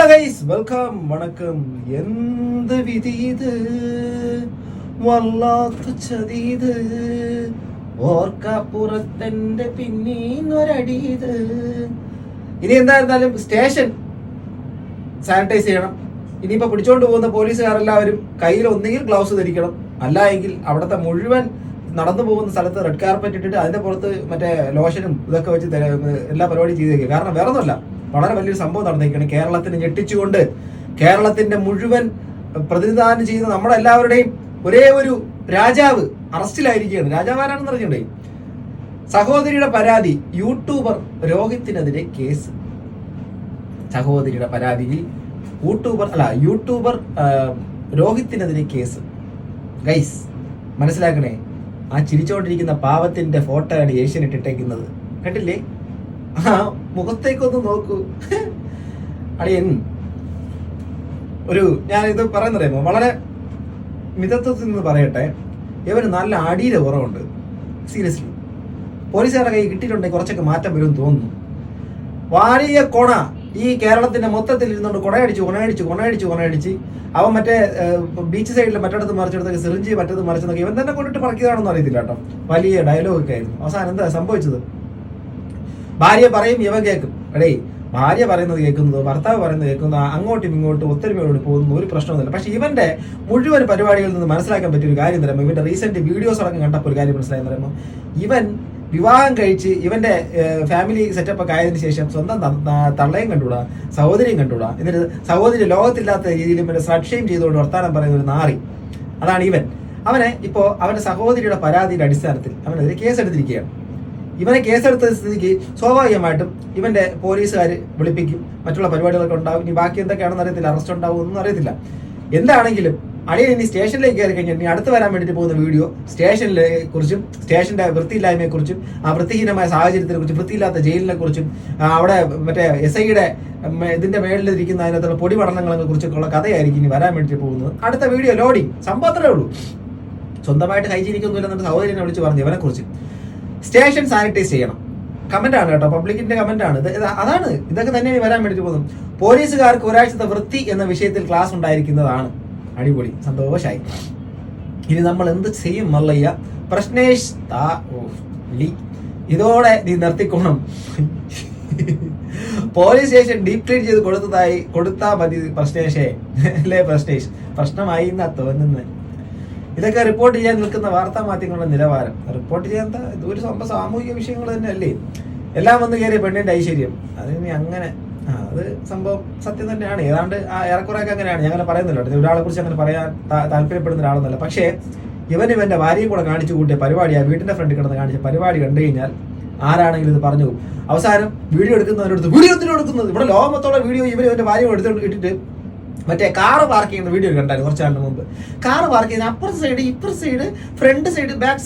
Guys welcome വണക്കം. എന്ത് വിധി ഇത്, വല്ലാത്ത ചതി ഇത്, ഓർക്കാപ്പുറത്തെന്റെ പിന്നീന്നൊരടി ഇത്. ഇനി എന്തായിരുന്നാലും സ്റ്റേഷൻ സാനിറ്റൈസ് ചെയ്യണം. ഇനിയിപ്പോ പിടിച്ചോണ്ട് പോകുന്ന പോലീസുകാരെല്ലാവരും കയ്യിൽ ഒന്നുകിൽ ഗ്ലൗസ് ധരിക്കണം, അല്ല എങ്കിൽ അവിടുത്തെ മുഴുവൻ നടന്നു പോകുന്ന സ്ഥലത്ത് റെഡ് കാർപ്പറ്റ് ഇട്ടിട്ട് അതിന്റെ പുറത്ത് മറ്റേ ലോഷനും ഇതൊക്കെ വെച്ച് എല്ലാ പരിപാടിയും ചെയ്തേക്കുക. കാരണം വേറെ ഒന്നുമല്ല, വളരെ വലിയൊരു സംഭവം നടന്നിരിക്കുകയാണ്. കേരളത്തിന് ഞെട്ടിച്ചുകൊണ്ട് കേരളത്തിന്റെ മുഴുവൻ പ്രതിനിധാനം ചെയ്യുന്ന നമ്മളെല്ലാവരുടെയും ഒരേ ഒരു രാജാവ് അറസ്റ്റിലായിരിക്കുകയാണ്. രാജാവാരാണെന്ന് അറിഞ്ഞൂടെ? സഹോദരിയുടെ പരാതി, യൂട്യൂബർ രോഹിത്തിനെതിരെ കേസ്. സഹോദരിയുടെ പരാതിയിൽ യൂട്യൂബർ രോഹിത്തിനെതിരെ കേസ്. ഗൈസ് മനസ്സിലാക്കണേ, ആ ചിരിച്ചോണ്ടിരിക്കുന്ന പാവത്തിന്റെ ഫോട്ടോയാണ് ഏഷ്യൻ ഇട്ടിട്ടേക്കുന്നത്. കണ്ടില്ലേ? ആ മുഖത്തേക്കൊന്ന് നോക്കൂ. അടിയൻ ഞാനിത് പറയുന്നറിയുമോ, വളരെ മിതത്വത്തിൽ നിന്ന് പറയട്ടെ, ഇവന് നല്ല അടിയുടെ കുറവുണ്ട്. സീരിയസ്ലി പോലീസുകാരുടെ കൈ കിട്ടിയിട്ടുണ്ടെങ്കിൽ കുറച്ചൊക്കെ മാറ്റം വരുമെന്ന് തോന്നുന്നു. വലിയ കൊണ ഈ കേരളത്തിന്റെ മൊത്തത്തിൽ ഇരുന്നുകൊണ്ട് കൊണയടിച്ച് അവൻ മറ്റേ ബീച്ച് സൈഡിൽ മറ്റിടത്ത് മറിച്ചെടുത്തൊക്കെ സിറിഞ്ചി മറ്റത് മറിച്ചെന്നൊക്കെ ഇവൻ തന്നെ കൊണ്ടിട്ട് പറക്കിയതാണെന്ന് അറിയത്തില്ല കേട്ടോ. വലിയ ഡയലോഗൊക്കെ ആയിരുന്നു. അവസാനം എന്താ സംഭവിച്ചത്? ഭാര്യ പറയും, ഇവൻ കേൾക്കും. ഭാര്യ പറയുന്നത് കേൾക്കുന്നതോ ഭർത്താവ് പറയുന്നത് കേൾക്കുന്നതോ അങ്ങോട്ടും ഇങ്ങോട്ടും ഒത്തൊരുമയോട് പോകുന്ന ഒരു പ്രശ്നമൊന്നുമില്ല. പക്ഷെ ഇവന്റെ മുഴുവൻ പരിപാടികളിൽ നിന്ന് മനസ്സിലാക്കാൻ പറ്റിയ ഒരു കാര്യം തരുമ്പോൾ, ഇവന്റെ റീസെന്റ് വീഡിയോസ് അടക്കം കണ്ടപ്പോൾ ഒരു കാര്യം മനസ്സിലായെന്ന് പറയുമ്പോൾ, ഇവൻ വിവാഹം കഴിച്ച് ഇവന്റെ ഫാമിലി സെറ്റപ്പ് ഒക്കെ ആയതിനു ശേഷം സ്വന്തം തള്ളയും കണ്ടുകൂടാ, സഹോദരിയും കണ്ടുകൂടാ, എന്നിട്ട് സഹോദരി ലോകത്തില്ലാത്ത രീതിയിൽ ഇവന്റെ സ്ലഡ്ഷയും ചെയ്തുകൊണ്ട് വർത്താനം പറയുന്ന ഒരു നാറി. അതാണ് ഇവൻ. അവനെ ഇപ്പോ അവന്റെ സഹോദരിയുടെ പരാതിയുടെ അടിസ്ഥാനത്തിൽ അവനെതിരെ കേസെടുത്തിരിക്കുകയാണ്. ഇവനെ കേസെടുത്ത സ്ഥിതിക്ക് സ്വാഭാവികമായിട്ടും ഇവന്റെ പോലീസുകാർ വിളിപ്പിക്കും, മറ്റുള്ള പരിപാടികളൊക്കെ ഉണ്ടാവും. ഇനി ബാക്കി എന്തൊക്കെയാണെന്ന് അറിയത്തില്ല, അറസ്റ്റ് ഉണ്ടാവും, ഒന്നും അറിയത്തില്ല. എന്താണെങ്കിലും അടിയൻ ഇനി സ്റ്റേഷനിലേക്ക് കയറി കഴിഞ്ഞാൽ ഇനി അടുത്ത് വരാൻ വേണ്ടിയിട്ട് പോകുന്ന വീഡിയോ സ്റ്റേഷനിലെ കുറിച്ചും സ്റ്റേഷന്റെ വൃത്തിയില്ലായ്മയെ കുറിച്ചും ആ വൃത്തിഹീനമായ സാഹചര്യത്തിനെ കുറിച്ചും വൃത്തിയില്ലാത്ത ജയിലിനെ കുറിച്ചും അവിടെ മറ്റേ SIയുടെ ഇതിന്റെ മേളിലിരിക്കുന്ന അതിനകത്തുള്ള പൊടി പഠനങ്ങളെ കുറിച്ചൊക്കെയുള്ള കഥയായിരിക്കും ഇനി വരാൻ വേണ്ടിയിട്ട് പോകുന്നത്. അടുത്ത വീഡിയോ ലോഡിങ് സംഭവത്രേ ഉള്ളൂ. സ്വന്തമായിട്ട് ഹൈജീനിക്കൊന്നുമില്ലെന്ന് സഹോദരനെ വിളിച്ച് പറഞ്ഞു ഇവനെ കുറിച്ച്. സ്റ്റേഷൻ സാനിറ്റൈസ് ചെയ്യണം. കമന്റ് ആണ് കേട്ടോ, പബ്ലിക്കിന്റെ കമന്റ് ആണ്. അതാണ് ഇതൊക്കെ തന്നെയാണ് വരാൻ വേണ്ടിയിട്ട് പോകുന്നത്. പോലീസുകാർക്ക് ഒരാഴ്ചത്തെ വൃത്തി എന്ന വിഷയത്തിൽ ക്ലാസ് ഉണ്ടായിരിക്കുന്നതാണ്. അടിപൊളി, സന്തോഷായി. ഇനി നമ്മൾ എന്ത് ചെയ്യും മല്ലയ്യ? പ്രശ്നേഷ് ഇതോടെ നീ നിർത്തിക്കോണം. പോലീസ് സ്റ്റേഷൻ ഡീപ് ക്ലീൻ ചെയ്ത് കൊടുത്താ മതി പ്രശ്നേഷേ, അല്ലേ? പ്രശ്നേഷ് പ്രശ്നമായി എന്നാ തോന്നുന്നത്. ഇതൊക്കെ റിപ്പോർട്ട് ചെയ്യാൻ നിൽക്കുന്ന വാർത്താ മാധ്യമങ്ങളുടെ നിലവാരം. റിപ്പോർട്ട് ചെയ്യാൻ ഇതൊരു സാമൂഹിക വിഷയങ്ങൾ തന്നെ അല്ലേ? എല്ലാം വന്ന് കയറിയ പെണ്ണിന്റെ ഐശ്വര്യം. അതിന് അങ്ങനെ അത് സംഭവം സത്യം തന്നെയാണ്. ഏതാണ്ട് ഏറെക്കുറെയൊക്കെ അങ്ങനെയാണ്. ഞാൻ അങ്ങനെ പറയുന്നില്ല, ഒരാളെ കുറിച്ച് അങ്ങനെ പറയാൻ താല്പര്യപ്പെടുന്ന ഒരാളൊന്നുമല്ല. പക്ഷേ ഇവന്റെ ഭാര്യയും കൂടെ കാണിച്ചു കൂട്ടിയ പരിപാടി, ആ വീട്ടിന്റെ ഫ്രണ്ടിൽ കിടന്ന് കാണിച്ച പരിപാടി കണ്ടു കഴിഞ്ഞാൽ ആരാണെങ്കിലും ഇത് പറഞ്ഞു പോകും. അവസാനം വീഡിയോ എടുക്കുന്നവരെടുത്ത് വീഡിയോ എടുക്കുന്നത് ഇവിടെ ലോകമൊത്തോളം വീഡിയോ ഇവന്റെ ഭാര്യ ഇട്ടിട്ട് മറ്റേ കാറ് പാർക്ക് ചെയ്യുന്ന വീഡിയോ കണ്ടായിരുന്നു കുറച്ചാണ്ട് മുമ്പ്. കാറ് പാർക്ക് ചെയ്യുന്ന അപ്പുറത്തെ സൈഡ്, ഇപ്പുറത്തെ സൈഡ്, ഫ്രണ്ട് സൈഡ്, ബാക്ക്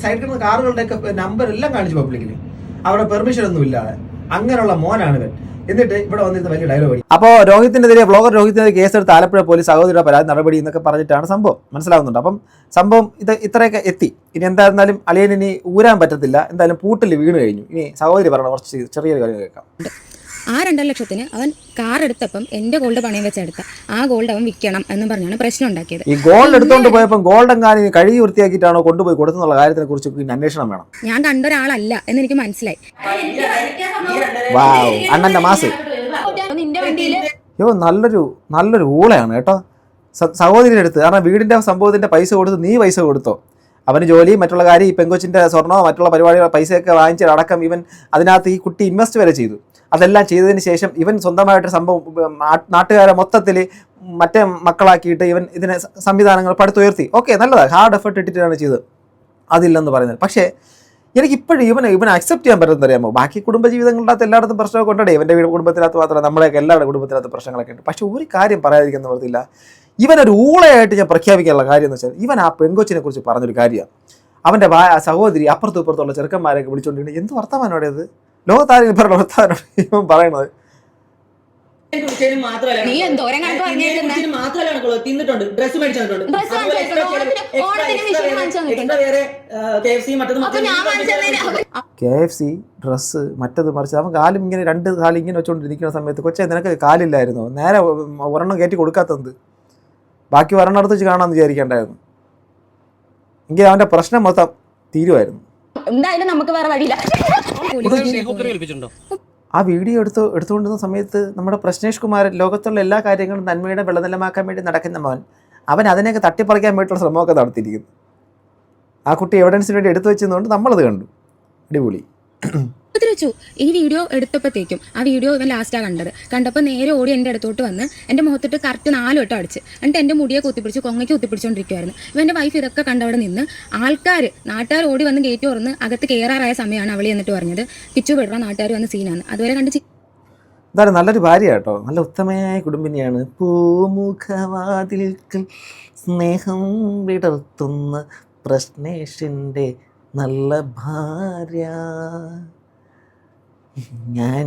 സൈഡിൽ കിടന്ന കാറുകളുടെയൊക്കെ നമ്പർ എല്ലാം കാണിച്ചു പബ്ലിക്കിന്, അവരുടെ പെർമിഷൻ ഒന്നും ഇല്ലാതെ. അങ്ങനെയുള്ള മോനാണ് ഇവൻ. എന്നിട്ട് ഇവിടെ വന്നിരുന്ന വലിയ ഡയലോഗ്. അപ്പോൾ രോഹിത്തിനെതിരെ ബ്ലോഗർ രോഹിത്തിനെതിരെ കേസെടുത്ത് ആലപ്പുഴ പോലീസ് സഹോദരിയുടെ പരാതി നടപടി എന്നൊക്കെ പറഞ്ഞിട്ടാണ് സംഭവം. മനസ്സിലാവുന്നുണ്ട്. അപ്പം സംഭവം ഇത്രയൊക്കെ എത്തി. ഇനി എന്തായിരുന്നാലും അളിയനിനി ഊരാൻ പറ്റത്തില്ല. എന്തായാലും പൂട്ടിൽ വീണ് കഴിഞ്ഞു. ഇനി സഹോദരി പറയണം കുറച്ച് ചെറിയൊരു കാര്യം കേൾക്കാം. ആ 2 ലക്ഷത്തിന് അവൻ കാർ എടുത്തപ്പം എന്റെ ഗോൾഡ് പണയം വെച്ചെടുത്ത ആ ഗോൾഡ് അവൻ വിൽക്കണം എന്ന് പറഞ്ഞാണ് പ്രശ്നം ഉണ്ടാക്കിയത്. ഈ ഗോൾഡ് എടുത്തോണ്ട് പോയപ്പോൾ ഗോൾഡ് എങ്ങാനും കഴുകി വൃത്തിയാക്കിയിട്ടാണോ കൊണ്ടുപോയി കൊടുത്തെന്നുള്ള കാര്യത്തിനെ കുറിച്ച് അന്വേഷണം വേണം. ഞാൻ കണ്ടൊരാളല്ല എന്ന് എനിക്ക് മനസ്സിലായി. അണ്ണന്റെ മാസ് നല്ലൊരു ഊളയാണ് കേട്ടോ സഹോദരിയുടെ അടുത്ത്. കാരണം വീടിന്റെ സംഭവത്തിന്റെ പൈസ കൊടുത്ത് നീ പൈസ കൊടുത്തോ? അവന് ജോലി, മറ്റുള്ള കാര്യം, ഈ പെങ്കൊച്ചിന്റെ സ്വർണ്ണമോ മറ്റുള്ള പരിപാടികളോ പൈസയൊക്കെ വാങ്ങിച്ചടക്കം ഇവൻ അതിനകത്ത് ഈ കുട്ടി ഇൻവെസ്റ്റ് വരെ ചെയ്തു. അതെല്ലാം ചെയ്തതിന് ശേഷം ഇവൻ സ്വന്തമായിട്ട് സംഭവം നാട്ടുകാരെ മൊത്തത്തിൽ മറ്റേ മക്കളാക്കിയിട്ട് ഇവൻ ഇതിനെ സംവിധാനങ്ങൾ പടുത്തുയർത്തി. ഓക്കെ, നല്ലതാണ്, ഹാർഡ് എഫർട്ട് ഇട്ടിട്ടാണ് ചെയ്തത്, അതില്ലെന്ന് പറയുന്നത്. പക്ഷേ എനിക്കിപ്പോഴും ഇവനെ അക്സെപ്റ്റ് ചെയ്യാൻ പറ്റുന്നത് അറിയാമോ? ബാക്കി കുടുംബജീവിതങ്ങളുടെ അകത്ത് എല്ലായിടത്തും പ്രശ്നമൊക്കെ ഉണ്ടേ. ഇവൻ്റെ കുടുംബത്തിനകത്ത് മാത്രമല്ല, നമ്മുടെയൊക്കെ എല്ലാവരുടെ കുടുംബത്തിനകത്ത് പ്രശ്നങ്ങളൊക്കെ ഉണ്ട്. പക്ഷെ ഒരു കാര്യം പറയാതിരിക്കുന്ന നിർത്തില്ല, ഇവനൊരു ഊളയായിട്ട് ഞാൻ പ്രഖ്യാപിക്കാനുള്ള കാര്യം എന്ന് വെച്ചാൽ, ഇവൻ ആ പെങ്കൊച്ചിനെ കുറിച്ച് പറഞ്ഞൊരു കാര്യമാണ്. അവൻ്റെ സഹോദരി അപ്പുറത്തും ഇപ്പുറത്തുള്ള ചെറുക്കന്മാരെയൊക്കെ വിളിച്ചുകൊണ്ടിരുന്നത് എന്ത് വർത്തമാനോടേത്? ലോകത്താരും പറഞ്ഞ വർത്തമാനോട് ഇവൻ പറയണത്. നീ എന്തോരം കണക്ക് പറഞ്ഞേക്കുന്നത്? തിന്നിട്ടുണ്ട്, ഡ്രസ് മേടിച്ചു തന്നിട്ടുണ്ട്. KFC, ഡ്രസ്സ്, മറ്റത് മറിച്ച് അവൻ കാലും ഇങ്ങനെ 2 കാലും ഇങ്ങനെ വെച്ചുകൊണ്ടിരിക്കുന്ന സമയത്ത് കൊച്ചെ നിനക്ക് കാലില്ലായിരുന്നോ? നേരെ ഒരെണ്ണം കയറ്റി കൊടുക്കാത്തത്, ബാക്കി ഒരെണ്ണം എടുത്ത് വെച്ച് കാണാമെന്ന് വിചാരിക്കേണ്ടായിരുന്നു. എങ്കിൽ അവൻ്റെ പ്രശ്നം മൊത്തം തീരുമായിരുന്നു. എന്തായാലും നമുക്ക് വേറെ വഴിയില്ല. ആ വീഡിയോ എടുത്തുകൊണ്ടിരുന്ന സമയത്ത് നമ്മുടെ പ്രശ്നേഷ് കുമാരൻ ലോകത്തുള്ള എല്ലാ കാര്യങ്ങളും നന്മയുടെ വെള്ളനിലമാക്കാൻ വേണ്ടി നടക്കുന്ന അവൻ അതിനെയൊക്കെ തട്ടിപ്പറിക്കാൻ വേണ്ടിയിട്ടുള്ള ശ്രമമൊക്കെ നടത്തിയിരിക്കുന്നു. ആ കുട്ടി എവിഡൻസിന് വേണ്ടി എടുത്തു വെച്ചതുകൊണ്ട് നമ്മളത് കണ്ടു. അടിപൊളി. ഉപദ്രവിച്ചു. ഈ വീഡിയോ എടുത്തപ്പോഴത്തേക്കും ആ വീഡിയോ ഇവൻ ലാസ്റ്റാണ് കണ്ടപ്പോൾ നേരെ ഓടി എൻ്റെ അടുത്തോട്ട് വന്ന് എൻ്റെ മുഖത്തിട്ട് കറക്റ്റ് 4 വട്ടം അടിച്ച്. എന്നിട്ട് എൻ്റെ മുടിയെ കുത്തിപ്പിടിച്ച് കൊങ്ങയ്ക്ക് കുത്തിപ്പിടിച്ചുകൊണ്ടിരിക്കുവായിരുന്നു. ഇവൻ്റെ വൈഫ് ഇതൊക്കെ കണ്ടവിടെ നിന്ന് നാട്ടുകാർ ഓടി വന്ന് ഗേറ്റ് തുറന്ന് അകത്ത് കയറാറായ സമയമാണ് അവളി എന്നിട്ട് പറഞ്ഞത് പിച്ചു വിടറ നാട്ടുകാർ വന്ന് സീനാണ്. അതുവരെ കണ്ട് എന്തായാലും നല്ലൊരു ഭാര്യ കേട്ടോ, നല്ല ഉത്തമയായ കുടുംബിനിയാണ്. പൂമുഖവാതിൽക്കൽ സ്നേഹം വിടർത്തുന്ന പ്രശ്നേഷിൻ്റെ നല്ല ഭാര്യ. ഞാൻ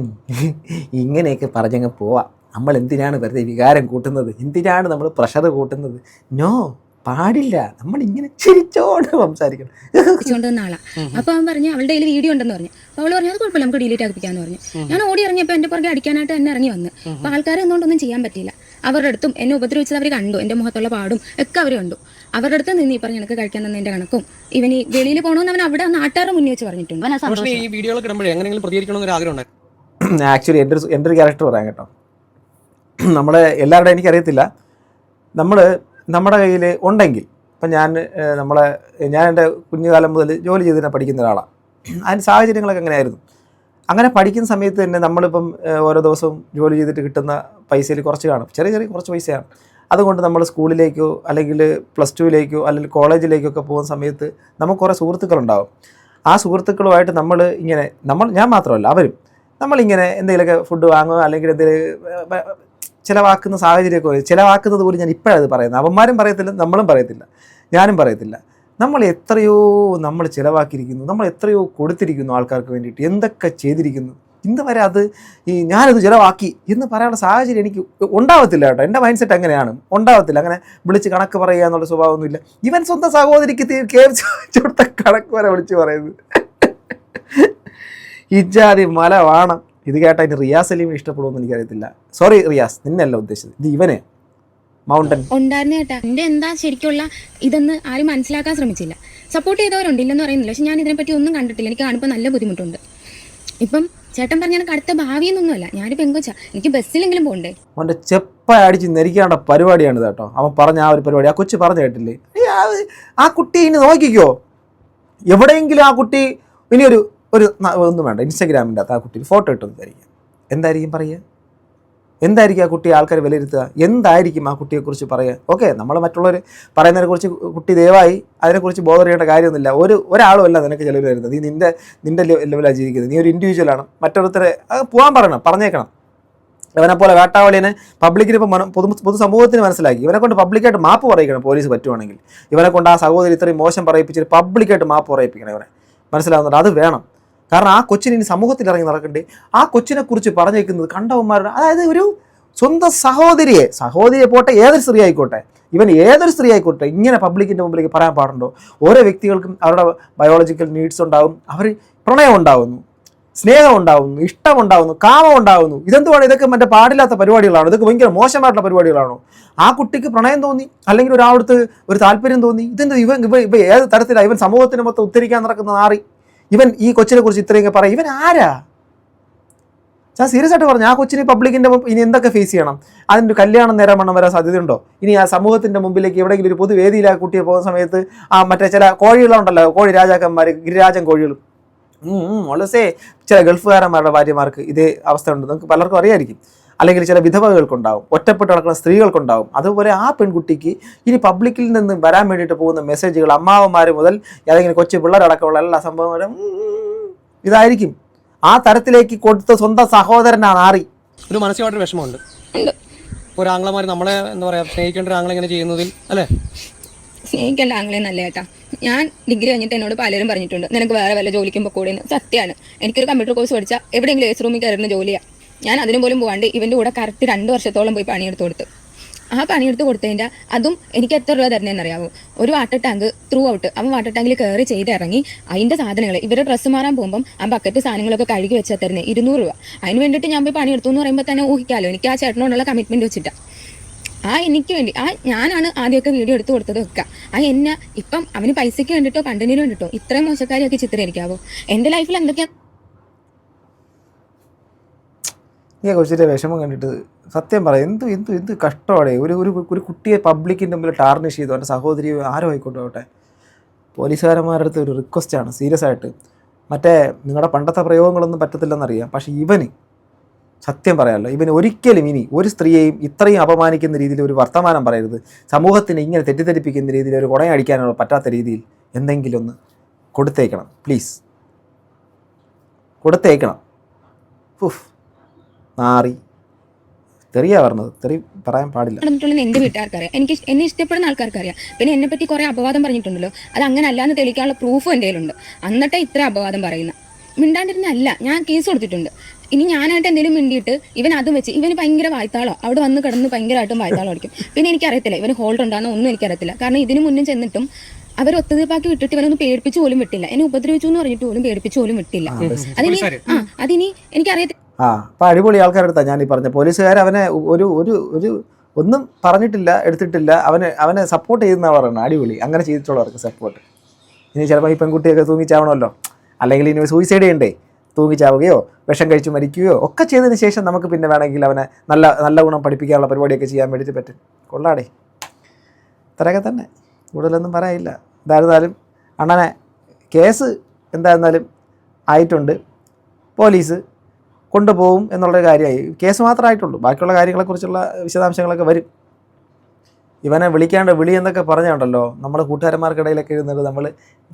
ഇങ്ങനെയൊക്കെ പറഞ്ഞങ്ങ് പോവാം. നമ്മൾ എന്തിനാണ് വെറുതെ വികാരം കൂട്ടുന്നത്? എന്തിനാണ് നമ്മൾ പ്രഷർ കൂട്ടുന്നത്? നോ, പാടില്ല. നമ്മൾ ഇങ്ങനെ ചിരിച്ചോണ്ട് സംസാരിക്കണം. ആളാ. അപ്പൊ അവൻ പറഞ്ഞു അവളുടെ കയ്യിൽ വീഡിയോ ഉണ്ടെന്ന് പറഞ്ഞു. അപ്പോൾ അവള് പറഞ്ഞു അത് കുഴപ്പമില്ല, നമുക്ക് ഡിലീറ്റ് ആക്കിപ്പിക്കാന്ന് പറഞ്ഞു. ഞാൻ ഓടി ഇറങ്ങിയപ്പോൾ എൻ്റെ പുറകെ അടിക്കാനായിട്ട് എന്നെ ഇറങ്ങി വന്ന്. അപ്പോൾ ആൾക്കാരെ എന്തുകൊണ്ടൊന്നും ചെയ്യാൻ പറ്റില്ല. അവരുടെ അടുത്തും എന്നെ ഉപദ്രവിച്ചത് അവർ കണ്ടു, എൻ്റെ മുഖത്തുള്ള പാടും ഒക്കെ അവർ കണ്ടു. അവരുടെ അടുത്ത് നിന്ന് ഈ പറഞ്ഞ എനിക്ക് കഴിക്കാൻ തന്നതിന്റെ കണക്കും ഇവന് വെളിയിൽ പോകണമെന്ന് അവൻ അവിടെ നാട്ടുകാരുടെ മുന്നിൽ വെച്ച് പറഞ്ഞിട്ടുണ്ട്. ആക്ച്വലി എൻ്റെ ഒരു ക്യാരക്ടർ പറയാം കേട്ടോ. നമ്മളെ എല്ലാവരുടെയും എനിക്കറിയത്തില്ല. നമ്മുടെ കയ്യിൽ ഉണ്ടെങ്കിൽ ഇപ്പം ഞാൻ എൻ്റെ കുഞ്ഞുകാലം മുതൽ ജോലി ചെയ്തിട്ട് പഠിക്കുന്ന ഒരാളാണ്. അതിൻ്റെ സാഹചര്യങ്ങളൊക്കെ എങ്ങനെയായിരുന്നു. അങ്ങനെ പഠിക്കുന്ന സമയത്ത് തന്നെ നമ്മളിപ്പം ഓരോ ദിവസവും ജോലി ചെയ്തിട്ട് കിട്ടുന്ന പൈസയിൽ കുറച്ച് കാണും, ചെറിയ കുറച്ച് പൈസയാണ്. അതുകൊണ്ട് നമ്മൾ സ്കൂളിലേക്കോ അല്ലെങ്കിൽ +2 അല്ലെങ്കിൽ കോളേജിലേക്കൊക്കെ പോകുന്ന സമയത്ത് നമുക്ക് കുറേ സുഹൃത്തുക്കളുണ്ടാകും. ആ സുഹൃത്തുക്കളുമായിട്ട് ഞാൻ മാത്രമല്ല അവരും നമ്മളിങ്ങനെ എന്തെങ്കിലുമൊക്കെ ഫുഡ് വാങ്ങുക അല്ലെങ്കിൽ എന്തെങ്കിലും ചിലവാക്കുന്ന സാഹചര്യമൊക്കെ വരും. ചിലവാക്കുന്നത് പോലും ഞാൻ ഇപ്പോഴത് പറയുന്നത്. അവന്മാരും പറയത്തില്ല, നമ്മളും പറയത്തില്ല, ഞാനും പറയത്തില്ല. നമ്മൾ ചിലവാക്കിയിരിക്കുന്നു, നമ്മൾ എത്രയോ കൊടുത്തിരിക്കുന്നു ആൾക്കാർക്ക് വേണ്ടിയിട്ട്, എന്തൊക്കെ ചെയ്തിരിക്കുന്നു. ഇന്ന് വരെ ഞാനത് ചിലവാക്കി എന്ന് പറയാനുള്ള സാഹചര്യം എനിക്ക് ഉണ്ടാവത്തില്ല കേട്ടോ. എൻ്റെ മൈൻഡ് സെറ്റ് അങ്ങനെയാണ്, ഉണ്ടാവത്തില്ല. അങ്ങനെ വിളിച്ച് കണക്ക് പറയുക എന്നുള്ള സ്വഭാവമൊന്നുമില്ല. ഇവൻ സ്വന്തം സഹോദരിക്ക് കൊടുത്ത കണക്ക് വരെ വിളിച്ച് പറയുന്നത്. ഇജാതി മല വാണം. ഇത് കേട്ടാൽ ഇനി റിയാസ് സലീമിനെ ഇഷ്ടപ്പെടുമെന്ന് എനിക്കറിയത്തില്ല. സോറി റിയാസ്, നിന്നല്ല ഉദ്ദേശിച്ചത്, ഇത് ഇവനെ മൗണ്ടൻ ഉണ്ടായിരുന്നു ചേട്ടാ. എൻ്റെ എന്താ ശരിക്കുള്ള ഇതെന്ന് ആരും മനസ്സിലാക്കാൻ ശ്രമിച്ചില്ല. സപ്പോർട്ട് ചെയ്തവരുണ്ട്, ഇല്ലെന്ന് പറയുന്നില്ല. പക്ഷെ ഞാൻ ഇതിനെപ്പറ്റി ഒന്നും കണ്ടിട്ടില്ല. എനിക്ക് കാണുമ്പോൾ നല്ല ബുദ്ധിമുട്ടുണ്ട്. ഇപ്പം ചേട്ടൻ പറഞ്ഞ എനിക്ക് അടുത്ത ഭാവിയൊന്നുമല്ല, ഞാനൊരു പെങ്കൊച്ച, എനിക്ക് ബസ്സിലെങ്കിലും പോകണ്ടേ. അവൻ്റെ ചെപ്പ അടിച്ച് നെരിക്കേണ്ട പരിപാടിയാണ് കേട്ടോ. അവൻ പറഞ്ഞ ആ ഒരു പരിപാടി ആ കൊച്ചു പറഞ്ഞു കേട്ടില്ലേ? ആ കുട്ടി ഇനി നോക്കിക്കോ, എവിടെയെങ്കിലും ആ കുട്ടി ഇനിയൊരു ഒന്നും വേണ്ട, ഇൻസ്റ്റാഗ്രാമിൻ്റെ അകത്ത് ആ കുട്ടി ഫോട്ടോ ഇട്ടെന്ന് വിചാരിക്കുക. എന്തായിരിക്കും പറയുക? എന്തായിരിക്കും ആ കുട്ടി ആൾക്കാർ വിലയിരുത്തുക? എന്തായിരിക്കും ആ കുട്ടിയെക്കുറിച്ച് പറയുക? ഓക്കെ, നമ്മൾ മറ്റുള്ളവർ പറയുന്നതിനെക്കുറിച്ച് കുട്ടി ദയവായി അതിനെക്കുറിച്ച് ബോധർ ചെയ്യേണ്ട കാര്യമൊന്നുമില്ല. ഒരാളും അല്ല നിനക്ക് ചിലവ് വരുന്നത്. നീ നിൻ്റെ ലെവലാണ് ജീവിക്കുന്നത്. നീ ഒരു ഇൻഡിവിജ്വലാണ്. മറ്റൊരുത്തരെ പോകാൻ പറഞ്ഞേക്കണം. ഇവനെ പോലെ വേട്ടാവളിനെ പബ്ലിക്കിന് ഇപ്പം പൊതുസമൂഹത്തിന് മനസ്സിലാക്കി. ഇവനെ കൊണ്ട് പബ്ലിക്കായിട്ട് മാപ്പ് പറയിക്കണം പോലീസ് പറ്റുവാണെങ്കിൽ. ഇവനെ കൊണ്ട് ആ സഹോദരി ഇത്രയും മോശം പറയിപ്പിച്ചിട്ട് പബ്ലിക്കായിട്ട് മാപ്പ് പറയിപ്പിക്കണം. ഇവനെ മനസ്സിലാവുന്നുണ്ട്, അത് വേണം. കാരണം ആ കൊച്ചിന് ഇനി സമൂഹത്തിൽ ഇറങ്ങി നടക്കണ്ടേ. ആ കൊച്ചിനെക്കുറിച്ച് പറഞ്ഞേക്കുന്നത് കണ്ടവന്മാരുടെ, അതായത് ഒരു സ്വന്തം സഹോദരിയെ പോട്ടെ, ഏതൊരു സ്ത്രീ ആയിക്കോട്ടെ, ഏതൊരു സ്ത്രീ ആയിക്കോട്ടെ, ഇങ്ങനെ പബ്ലിക്കിൻ്റെ മുമ്പിലേക്ക് പറയാൻ പാടുണ്ടോ? ഓരോ വ്യക്തികൾക്കും അവരുടെ ബയോളജിക്കൽ നീഡ്സ് ഉണ്ടാവും. അവർ പ്രണയം ഉണ്ടാവുന്നു, സ്നേഹം ഉണ്ടാവുന്നു, ഇഷ്ടമുണ്ടാവുന്നു, കാമം ഉണ്ടാവുന്നു. ഇതെന്തുവാണ്? ഇതൊക്കെ മറ്റേ പാടില്ലാത്ത പരിപാടികളാണോ? ഇതൊക്കെ ഭയങ്കര മോശമായിട്ടുള്ള പരിപാടികളാണോ? ആ കുട്ടിക്ക് പ്രണയം തോന്നി, അല്ലെങ്കിൽ ഒരാളടുത്ത് ഒരു താല്പര്യം തോന്നി. ഇതെന്ത് ഇവ ഏത് തരത്തിലാണ്? ഇവൻ സമൂഹത്തിന് മൊത്തം ഉദ്ധരിക്കാൻ നടക്കുന്ന നാറി. ഇവൻ ഈ കൊച്ചിനെ കുറിച്ച് ഇത്രയൊക്കെ പറയും. ഇവൻ ആരാ? ഞാൻ സീരിയസ് ആയിട്ട് പറഞ്ഞു, ആ കൊച്ചിന് പബ്ലിക്കിൻ്റെ ഇനി എന്തൊക്കെ ഫേസ് ചെയ്യണം? അതിൻ്റെ കല്യാണം നേരം വണ്ണം വരാൻ സാധ്യതയുണ്ടോ? ഇനി ആ സമൂഹത്തിൻ്റെ മുമ്പിലേക്ക് എവിടെയെങ്കിലും ഒരു പൊതുവേദിയിൽ ആ കുട്ടിയെ പോകുന്ന സമയത്ത് മറ്റേ ചില കോഴികളുണ്ടല്ലോ, കോഴി രാജാക്കന്മാർ, ഗിരിരാജൻ കോഴികളും, വളരെ ചില ഗൾഫുകാരന്മാരുടെ ഭാര്യമാർക്ക് ഇതേ അവസ്ഥ ഉണ്ട്. നമുക്ക് പലർക്കും അറിയായിരിക്കും. അല്ലെങ്കിൽ ചില വിധവകൾക്കുണ്ടാവും, ഒറ്റപ്പെട്ട് നടക്കുന്ന സ്ത്രീകൾക്കുണ്ടാവും. അതുപോലെ ആ പെൺകുട്ടിക്ക് ഇനി പബ്ലിക്കിൽ നിന്ന് വരാൻ വേണ്ടിയിട്ട് പോകുന്ന മെസ്സേജുകൾ അമ്മാവന്മാർ മുതൽ ഏതെങ്കിലും കൊച്ചു പിള്ളേരടക്കമുള്ള എല്ലാ സംഭവങ്ങളും ഇതായിരിക്കും. ആ തരത്തിലേക്ക് കൊടുത്ത സ്വന്തം സഹോദരനാണ് ആറി. ഒരു മാനസികമായിട്ടൊരു വിഷമമുണ്ട്. ഒരു ആംഗ്ലമാർ നമ്മളെ എന്താ പറയുക, സ്നേഹിക്കേണ്ട ഒരു ആംഗ്ലം ഇങ്ങനെ ചെയ്യുന്നതിൽ അല്ലേ? സ്നേഹിക്കേണ്ട ആംഗ്ലേ നല്ല ചേട്ടാ. ഞാൻ ഡിഗ്രി കഴിഞ്ഞിട്ട് എന്നോട് പലരും പറഞ്ഞിട്ടുണ്ട് നിനക്ക് വേറെ വല്ല ജോലിക്കും പൊക്കൂടെന്ന്. സത്യമാണ്. എനിക്കൊരു കമ്പ്യൂട്ടർ കോഴ്സ് പഠിച്ചാൽ എവിടെയെങ്കിലും ഏസ് റൂമിൽ കയറുന്ന ജോലിയാണ്. ഞാൻ അതിനു പോലും പോകാണ്ട് ഇവൻ്റെ കൂടെ കറക്റ്റ് 2 വർഷത്തോളം പോയി പണിയെടുത്ത് കൊടുത്തു. ആ പണിയെടുത്ത് കൊടുത്തതിൻ്റെ അതും എനിക്ക് എത്ര രൂപ തരുന്നതെന്ന് അറിയാമോ? ഒരു വാട്ടർ ടാങ്ക് ത്രൂ ഔട്ട് അവൻ വാട്ടർ ടാങ്കിൽ കയറി ചെയ്തിറങ്ങി അതിൻ്റെ സാധനങ്ങൾ ഇവരെ ഡ്രസ്സ് മാറാൻ പോകുമ്പം ആ ബക്കറ്റ് സാധനങ്ങളൊക്കെ കഴുകി വെച്ചാൽ തരുന്നത് 200 രൂപ. അതിന് വേണ്ടിയിട്ട് ഞാൻ പോയി പണിയെടുത്തു എന്ന് പറയുമ്പോൾ തന്നെ ഊഹിക്കാമല്ലോ എനിക്ക് ആ ചേട്ടനോടുള്ള കമ്മിറ്റ്മെൻറ്റ് വെച്ചിട്ടാണ്. എനിക്ക് വേണ്ടി ഞാനാണ് ആദ്യമൊക്കെ വീഡിയോ എടുത്ത് കൊടുത്തത് ഒക്കെ. എന്നെ ഇപ്പം അവന് പൈസയ്ക്ക് വേണ്ടിയിട്ടോ കണ്ടന്റിന് വേണ്ടിയിട്ടോ ഇത്രയും മോശക്കാരിയൊക്കെ ചിത്രീകരിക്കാവോ? എൻ്റെ ലൈഫിൽ എന്തൊക്കെയാണ് ഈ കൊച്ചിൻ്റെ വിഷമം കണ്ടിട്ട് സത്യം പറയാം, എന്ത് കഷ്ടമാണ്. ഒരു കുട്ടിയെ പബ്ലിക്കിൻ്റെ മുമ്പിൽ ടാർണിഷ് ചെയ്തു. അവൻ്റെ സഹോദരി ആരോ ആയിക്കോട്ടെ. പോലീസുകാരന്മാരുടെ അടുത്ത് ഒരു റിക്വസ്റ്റാണ്, സീരിയസ് ആയിട്ട്. മറ്റേ നിങ്ങളുടെ പണ്ടത്തെ പ്രയോഗങ്ങളൊന്നും പറ്റത്തില്ലെന്നറിയാം, പക്ഷേ ഇവന് സത്യം പറയാമല്ലോ, ഇവന് ഒരിക്കലും ഇനി ഒരു സ്ത്രീയെയും ഇത്രയും അപമാനിക്കുന്ന രീതിയിൽ ഒരു വർത്തമാനം പറയരുത്. സമൂഹത്തിന് ഇങ്ങനെ തെറ്റിദ്ധരിപ്പിക്കുന്ന രീതിയിൽ ഒരു കുടയടിക്കാനുള്ള പറ്റാത്ത രീതിയിൽ എന്തെങ്കിലും ഒന്ന് കൊടുത്തേക്കണം, പ്ലീസ് കൊടുത്തേക്കണം. നാറി തെറിയാ പറഞ്ഞത്, തെറി പറയാൻ പാടില്ല. എൻ്റെ വീട്ടുകാർക്കറിയാം, എന്നെ ഇഷ്ടപ്പെടുന്ന ആൾക്കാർക്കറിയാം. പിന്നെ എന്നെ പറ്റി കുറേ അപവാദം പറഞ്ഞിട്ടുണ്ടല്ലോ, അത് അങ്ങനെ അല്ലാന്ന് തെളിയിക്കാനുള്ള പ്രൂഫും എൻ്റെ കയ്യിലുണ്ട്. എന്നിട്ടേ ഇത്ര അപവാദം പറയുന്ന മിണ്ടാണ്ടിരുന്നല്ല, ഞാൻ കേസ് കൊടുത്തിട്ടുണ്ട്. ഇനി ഞാനായിട്ട് എന്തെങ്കിലും മിണ്ടിയിട്ട് ഇവൻ അതും വെച്ച് ഇവന് ഭയങ്കര വായ്ത്താളോ അവിടെ വന്ന് കിടന്ന് ഭയങ്കരമായിട്ടും വായ്ത്താളം അടിക്കും. പിന്നെ എനിക്കറിയത്തില്ല ഇവന് ഹോൾഡ് ഉണ്ടാകുന്ന ഒന്നും എനിക്കറിയത്തില്ല. കാരണം ഇതിന് മുന്നേ ചെന്നിട്ടും അവർ ഒത്തുതീർപ്പാക്കി വിട്ടിട്ട് ഇവനൊന്നും പേടിപ്പിച്ചു പോലും വിട്ടില്ല. എന്നെ ഉപദ്രവിച്ചു എന്ന് പറഞ്ഞിട്ട് പോലും പേടിപ്പിച്ചു പോലും വിട്ടില്ല. അതിനി എനിക്കറിയത്തില്ല. അപ്പം അടിപൊളി ആൾക്കാരുടെ അടുത്താണ് ഞാൻ ഈ പറഞ്ഞ പോലീസുകാർ അവനെ ഒരു ഒന്നും പറഞ്ഞിട്ടില്ല, എടുത്തിട്ടില്ല. അവനെ സപ്പോർട്ട് ചെയ്യുന്നതാണ് പറയുന്നത്. അടിപൊളി, അങ്ങനെ ചെയ്തിട്ടുള്ളവർക്ക് സപ്പോർട്ട്. ഇനി ചിലപ്പോൾ ഈ പെൺകുട്ടിയൊക്കെ തൂങ്ങിച്ചാവണമല്ലോ, അല്ലെങ്കിൽ ഇനി സൂയിസൈഡ് ചെയ്യണ്ടേ, തൂങ്ങിച്ചാവുകയോ വിഷം കഴിച്ച് മരിക്കുകയോ ഒക്കെ ചെയ്തതിന് ശേഷം നമുക്ക് പിന്നെ വേണമെങ്കിൽ അവനെ നല്ല ഗുണം പഠിപ്പിക്കാനുള്ള പരിപാടിയൊക്കെ ചെയ്യാൻ വേണ്ടിയിട്ട് പറ്റും. കൊള്ളാടേ, ഇത്രയൊക്കെ തന്നെ, കൂടുതലൊന്നും പറയാനില്ല. എന്തായിരുന്നാലും അണ്ണനെ കേസ് എന്തായിരുന്നാലും ആയിട്ടുണ്ട്, പോലീസ് കൊണ്ടുപോകും എന്നുള്ളൊരു കാര്യമായി. കേസ് മാത്രമായിട്ടുള്ളൂ, ബാക്കിയുള്ള കാര്യങ്ങളെക്കുറിച്ചുള്ള വിശദാംശങ്ങളൊക്കെ വരും. ഇവനെ വിളിക്കാണ്ട് വിളി എന്നൊക്കെ പറഞ്ഞുണ്ടല്ലോ, നമ്മുടെ കൂട്ടുകാരന്മാർക്കിടയിലൊക്കെ ഇരുന്നിട്ട് നമ്മൾ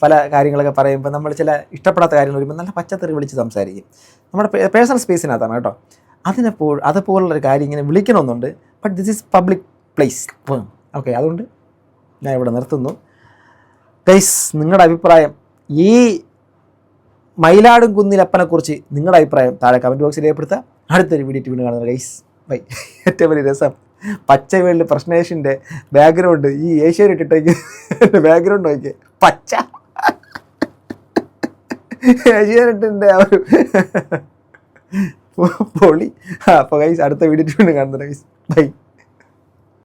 പല കാര്യങ്ങളൊക്കെ പറയുമ്പോൾ നമ്മൾ ചില ഇഷ്ടപ്പെടാത്ത കാര്യങ്ങൾ വരുമ്പോൾ നല്ല പച്ചത്തെറി വിളിച്ച് സംസാരിക്കും. നമ്മുടെ പേഴ്സണൽ സ്പേസിനകത്താണ് കേട്ടോ. അതുപോലുള്ളൊരു കാര്യം ഇങ്ങനെ വിളിക്കണമെന്നുണ്ട്. But this is public place. Okay, അതുകൊണ്ട് ഞാൻ ഇവിടെ നിർത്തുന്നു. ഗൈസ്, നിങ്ങളുടെ അഭിപ്രായം ഈ മയിലാടും കുന്നിലപ്പനെക്കുറിച്ച് നിങ്ങളുടെ അഭിപ്രായം താഴെ കമൻറ്റ് ബോക്സിൽ രേഖപ്പെടുത്താം. അടുത്തൊരു വീഡിയോ വീണ്ടും കാണുന്നത് ഗൈസ്, ബൈ. ഏറ്റവും വലിയ രസം പച്ചവേളിൽ പ്രശ്നേഷിൻ്റെ ബാക്ക്ഗ്രൗണ്ട് ഈ ഏഷ്യൻ ഇട്ടിട്ടേക്ക് ബാക്ക്ഗ്രൗണ്ട് നോക്കിയേ, പച്ച ഏഷ്യാനെറ്റിൻ്റെ ആ ഒരു പൊളി. അപ്പോൾ ഗൈസ് അടുത്ത വീഡിയോ വീണ്ടും കാണുന്നത് ഗൈസ്, ബൈ.